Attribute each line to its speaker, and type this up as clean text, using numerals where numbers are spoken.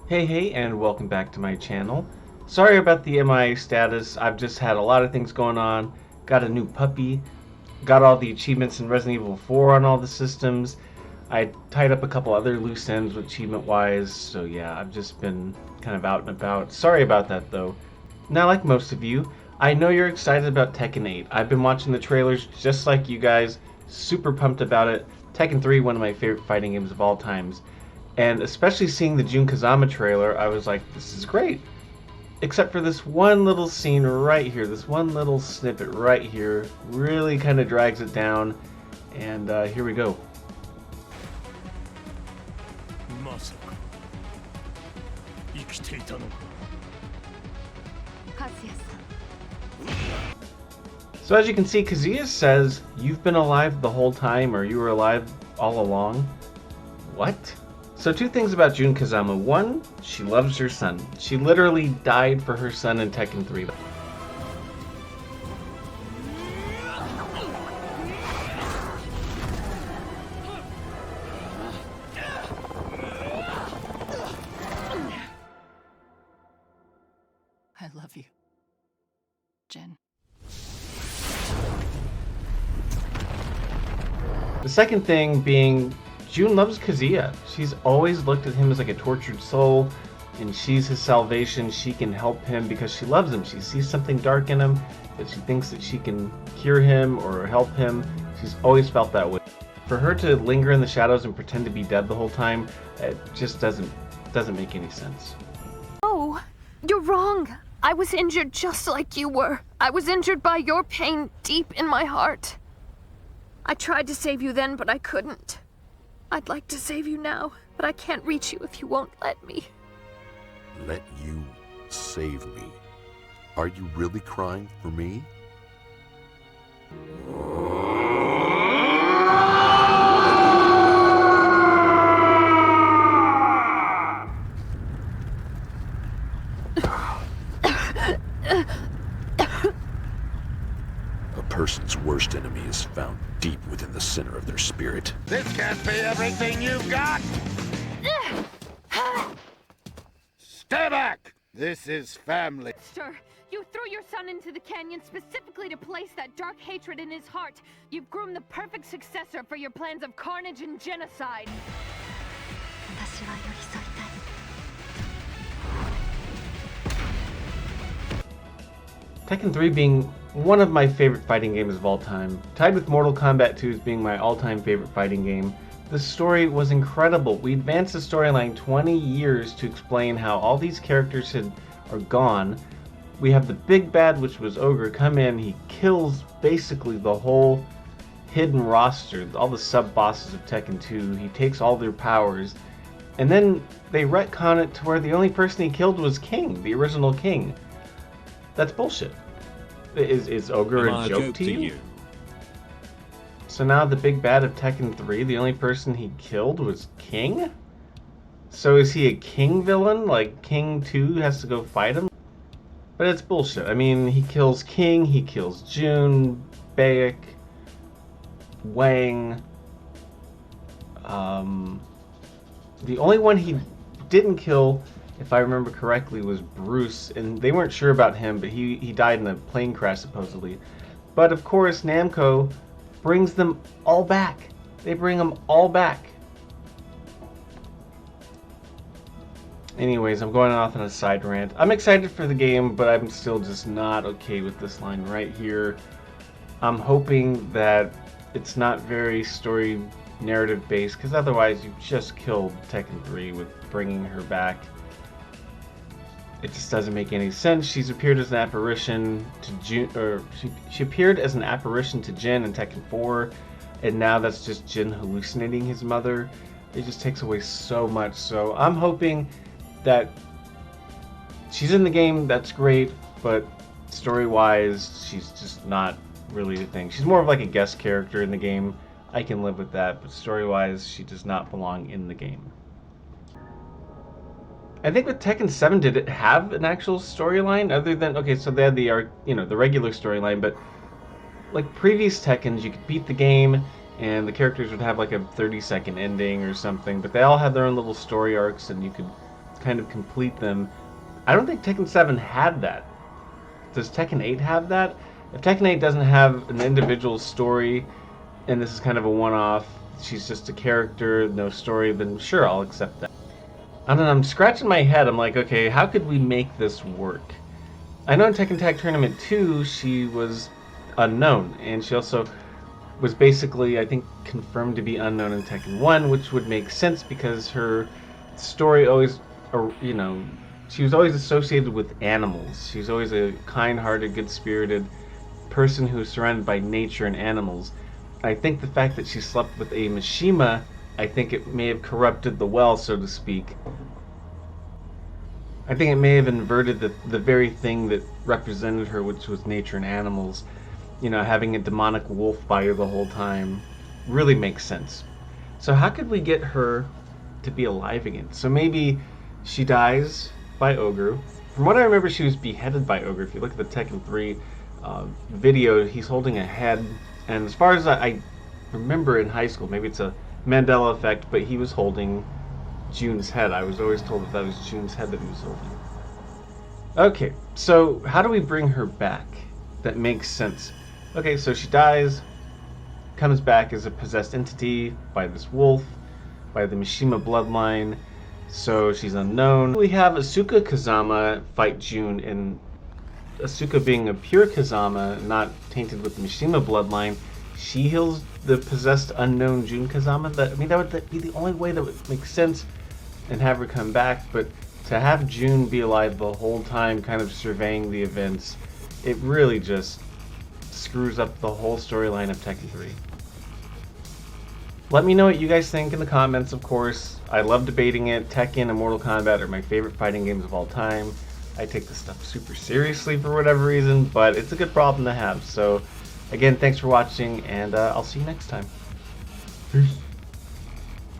Speaker 1: Hey, and welcome back to my channel. Sorry about the MIA status. I've just had a lot of things going on. Got a new puppy. Got all the achievements in Resident Evil 4 on all the systems. I tied up a couple other loose ends with achievement-wise, so yeah, I've just been kind of out and about. Sorry about that, though. Now, like most of you, I know you're excited about Tekken 8. I've been watching the trailers just like you guys. Super pumped about it. Tekken 3, one of my favorite fighting games of all times. And especially seeing the Jun Kazama trailer, I was like, this is great. Except for this one little scene right here, this one little snippet right here, really kind of drags it down. And here we go. So as you can see, Kazuya says, you've been alive the whole time, or you were alive all along. What? So two things about Jun Kazama. One, she loves her son. She literally died for her son in Tekken 3.
Speaker 2: I love you, Jen.
Speaker 1: The second thing being, Jun loves Kazuya. She's always looked at him as like a tortured soul, and she's his salvation. She can help him because she loves him. She sees something dark in him, that she thinks that she can cure him or help him. She's always felt that way. For her to linger in the shadows and pretend to be dead the whole time, it just doesn't make any sense.
Speaker 3: Oh, you're wrong. I was injured just like you were. I was injured by your pain deep in my heart. I tried to save you then, but I couldn't. I'd like to save you now, but I can't reach you if you won't let me.
Speaker 4: Let you save me? Are you really crying for me? A person's worst enemy is found deep within the center of their spirit.
Speaker 5: This can't be everything you've got! Stay back! This is family.
Speaker 6: Sir, you threw your son into the canyon specifically to place that dark hatred in his heart. You've groomed the perfect successor for your plans of carnage and genocide.
Speaker 1: Tekken 3 being one of my favorite fighting games of all time, tied with Mortal Kombat 2 as being my all-time favorite fighting game. The story was incredible. We advanced the storyline 20 years to explain how all these characters are gone. We have the big bad, which was Ogre, come in. He kills basically the whole hidden roster, all the sub-bosses of Tekken 2. He takes all their powers. And then they retcon it to where the only person he killed was King, the original King. That's bullshit. Is Ogre a joke to you? So now the big bad of Tekken 3, the only person he killed was King? So is he a King villain? Like King 2 has to go fight him? But it's bullshit. I mean, he kills King, he kills Jun, Baek, Wang. The only one he didn't kill, if I remember correctly, was Bruce, and they weren't sure about him, but he died in a plane crash supposedly. But of course, Namco brings them all back. They bring them all back. Anyways, I'm going off on a side rant. I'm excited for the game, but I'm still just not okay with this line right here. I'm hoping that it's not very story narrative based, because otherwise you've just killed Tekken 3 with bringing her back. It just doesn't make any sense. She's appeared as an apparition to Jin, or she appeared as an apparition to Jin in Tekken 4, and now that's just Jin hallucinating his mother. It just takes away so much. So I'm hoping that she's in the game. That's great, but story-wise, she's just not really a thing. She's more of like a guest character in the game. I can live with that, but story-wise, she does not belong in the game. I think with Tekken 7, did it have an actual storyline other than, okay, so they had the the regular storyline, but like previous Tekkens, you could beat the game and the characters would have like a 30-second ending or something, but they all had their own little story arcs, and you could kind of complete them. I don't think Tekken 7 had that. Does Tekken 8 have that? If Tekken 8 doesn't have an individual story, and this is kind of a one-off, she's just a character, no story, then sure, I'll accept that. I don't know, I'm scratching my head. I'm like, okay, how could we make this work? I know in Tekken Tag Tournament 2, she was unknown, and she also was basically, I think, confirmed to be unknown in Tekken 1, which would make sense because her story always, you know, she was always associated with animals. She was always a kind-hearted, good-spirited person who was surrounded by nature and animals. I think the fact that she slept with a Mishima, I think it may have corrupted the well, so to speak. I think it may have inverted the very thing that represented her, which was nature and animals. You know, having a demonic wolf by her the whole time really makes sense. So how could we get her to be alive again? So maybe she dies by Ogre. From what I remember, she was beheaded by Ogre. If you look at the Tekken 3 video, he's holding a head. And as far as I remember in high school, maybe it's a Mandela effect, but he was holding Jun's head. I was always told that was Jun's head that he was holding. Okay, so how do we bring her back? That makes sense. Okay, so she dies, comes back as a possessed entity by this wolf, by the Mishima bloodline, so she's unknown. We have Asuka Kazama fight Jun, and Asuka being a pure Kazama, not tainted with the Mishima bloodline, she heals the possessed unknown Jun Kazama. That would be the only way that would make sense and have her come back, but to have Jun be alive the whole time, kind of surveying the events, it really just screws up the whole storyline of Tekken 3. Let me know what you guys think in the comments, of course. I love debating it. Tekken and Mortal Kombat are my favorite fighting games of all time. I take this stuff super seriously for whatever reason, but it's a good problem to have. So, again, thanks for watching, and I'll see you next time. Peace.